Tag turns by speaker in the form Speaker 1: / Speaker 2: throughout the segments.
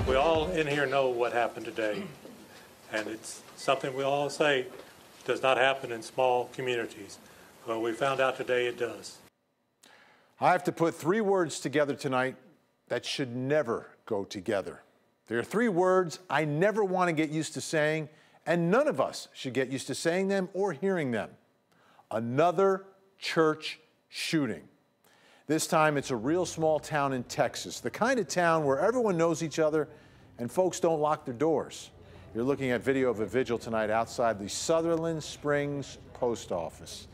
Speaker 1: We all in here know what happened today, and it's something we all say does not happen in small communities. Well, we found out today it does.
Speaker 2: I have to put three words together tonight that should never go together. There are three words I never want to get used to saying, and none of us should get used to saying them or hearing them. Another church shooting. This time it's a real small town in Texas, the kind of town where everyone knows each other and folks don't lock their doors. You're looking at video of a vigil tonight outside the Sutherland Springs Post Office.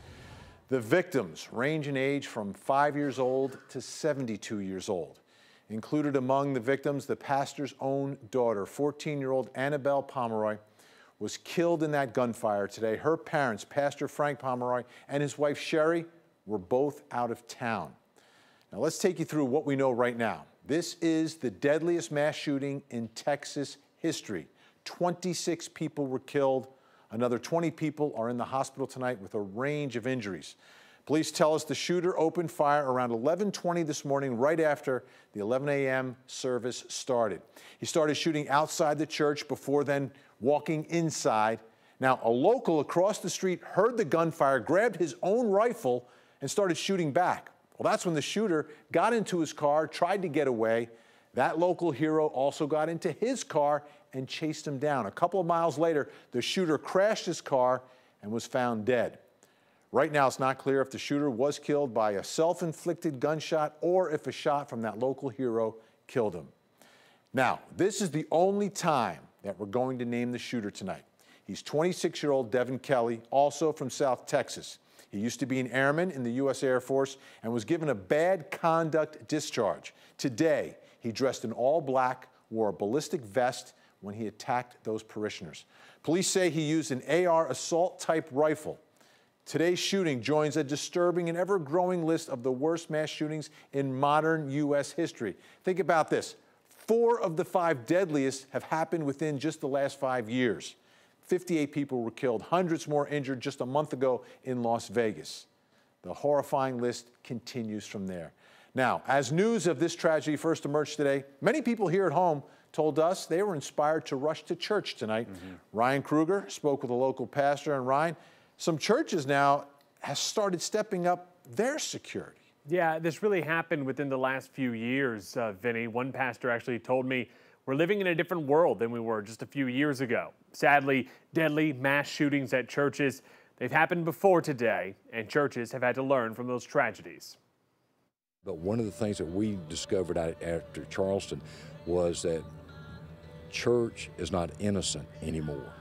Speaker 2: The victims range in age from 5 years old to 72 years old. Included among the victims, the pastor's own daughter, 14-year-old Annabelle Pomeroy, was killed in that gunfire today. Her parents, Pastor Frank Pomeroy and his wife Sherry, were both out of town. Now let's take you through what we know right now. This is the deadliest mass shooting in Texas history. 26 people were killed. Another 20 people are in the hospital tonight with a range of injuries. Police tell us the shooter opened fire around 11:20 this morning, right after the 11 a.m. service started. He started shooting outside the church before then walking inside. Now, a local across the street heard the gunfire, grabbed his own rifle, and started shooting back. Well, that's when the shooter got into his car, tried to get away. That local hero also got into his car and chased him down. A couple of miles later, the shooter crashed his car and was found dead. Right now, it's not clear if the shooter was killed by a self-inflicted gunshot or if a shot from that local hero killed him. Now, this is the only time that we're going to name the shooter tonight. He's 26-year-old Devin Kelley, also from South Texas. He used to be an airman in the U.S. Air Force and was given a bad conduct discharge. Today, he dressed in all black, wore a ballistic vest when he attacked those parishioners. Police say he used an AR assault-type rifle. Today's shooting joins a disturbing and ever-growing list of the worst mass shootings in modern U.S. history. Think about this. 4 of the 5 deadliest have happened within just the last 5 years. 58 people were killed, hundreds more injured just a month ago in Las Vegas. The horrifying list continues from there. Now, as news of this tragedy first emerged today, many people here at home told us they were inspired to rush to church tonight. Ryan Kruger spoke with a local pastor, and Ryan, some churches now have started stepping up their security.
Speaker 3: Yeah, this really happened within the last few years, Vinny. One pastor actually told me we're living in a different world than we were just a few years ago. Sadly, deadly mass shootings at churches, they've happened before today, and churches have had to learn from those tragedies.
Speaker 4: But one of the things that we discovered after Charleston was that church is not innocent anymore.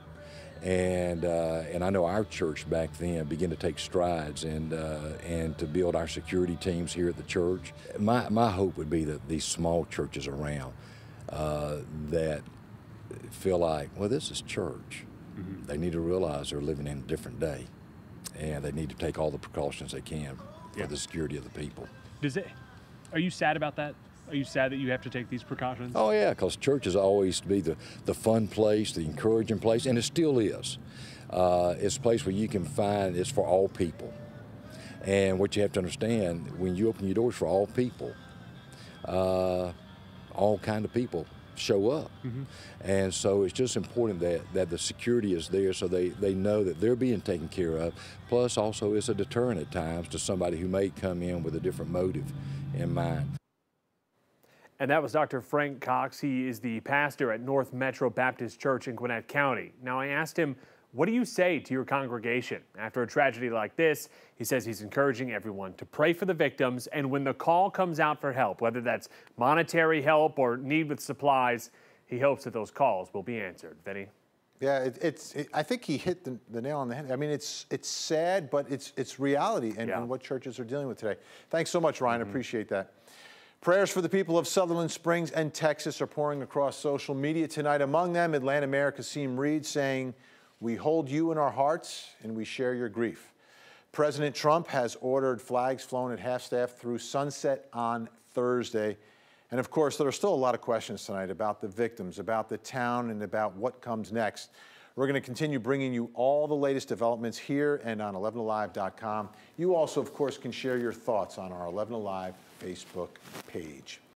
Speaker 4: And I know our church back then began to take strides and to build our security teams here at the church. My hope would be that these small churches around that feel like, well, this is church. They need to realize they're living in a different day, and they need to take all the precautions they can for the security of the people.
Speaker 5: Are you sad about that? Are you sad that you have to take these precautions?
Speaker 4: Oh yeah, because church has always to be the fun place, the encouraging place, and it still is. It's a place where you can find it's for all people. And what you have to understand, when you open your doors for all people, all kind of people show up. And so it's just important that the security is there so they know that they're being taken care of. Plus also it's a deterrent at times to somebody who may come in with a different motive in mind.
Speaker 3: And that was Dr. Frank Cox. He is the pastor at North Metro Baptist Church in Gwinnett County. Now, I asked him, what do you say to your congregation after a tragedy like this? He says he's encouraging everyone to pray for the victims, and when the call comes out for help, whether that's monetary help or need with supplies, he hopes that those calls will be answered. Vinny?
Speaker 2: Yeah, I think he hit the nail on the head. I mean, it's sad, but it's reality and what churches are dealing with today. Thanks so much, Ryan. Appreciate that. Prayers for the people of Sutherland Springs and Texas are pouring across social media tonight. Among them, Atlanta Mayor Kasim Reed saying, "We hold you in our hearts and we share your grief." President Trump has ordered flags flown at half-staff through sunset on Thursday. And of course, there are still a lot of questions tonight about the victims, about the town, and about what comes next. We're going to continue bringing you all the latest developments here and on 11alive.com. You also, of course, can share your thoughts on our 11 Alive Facebook page.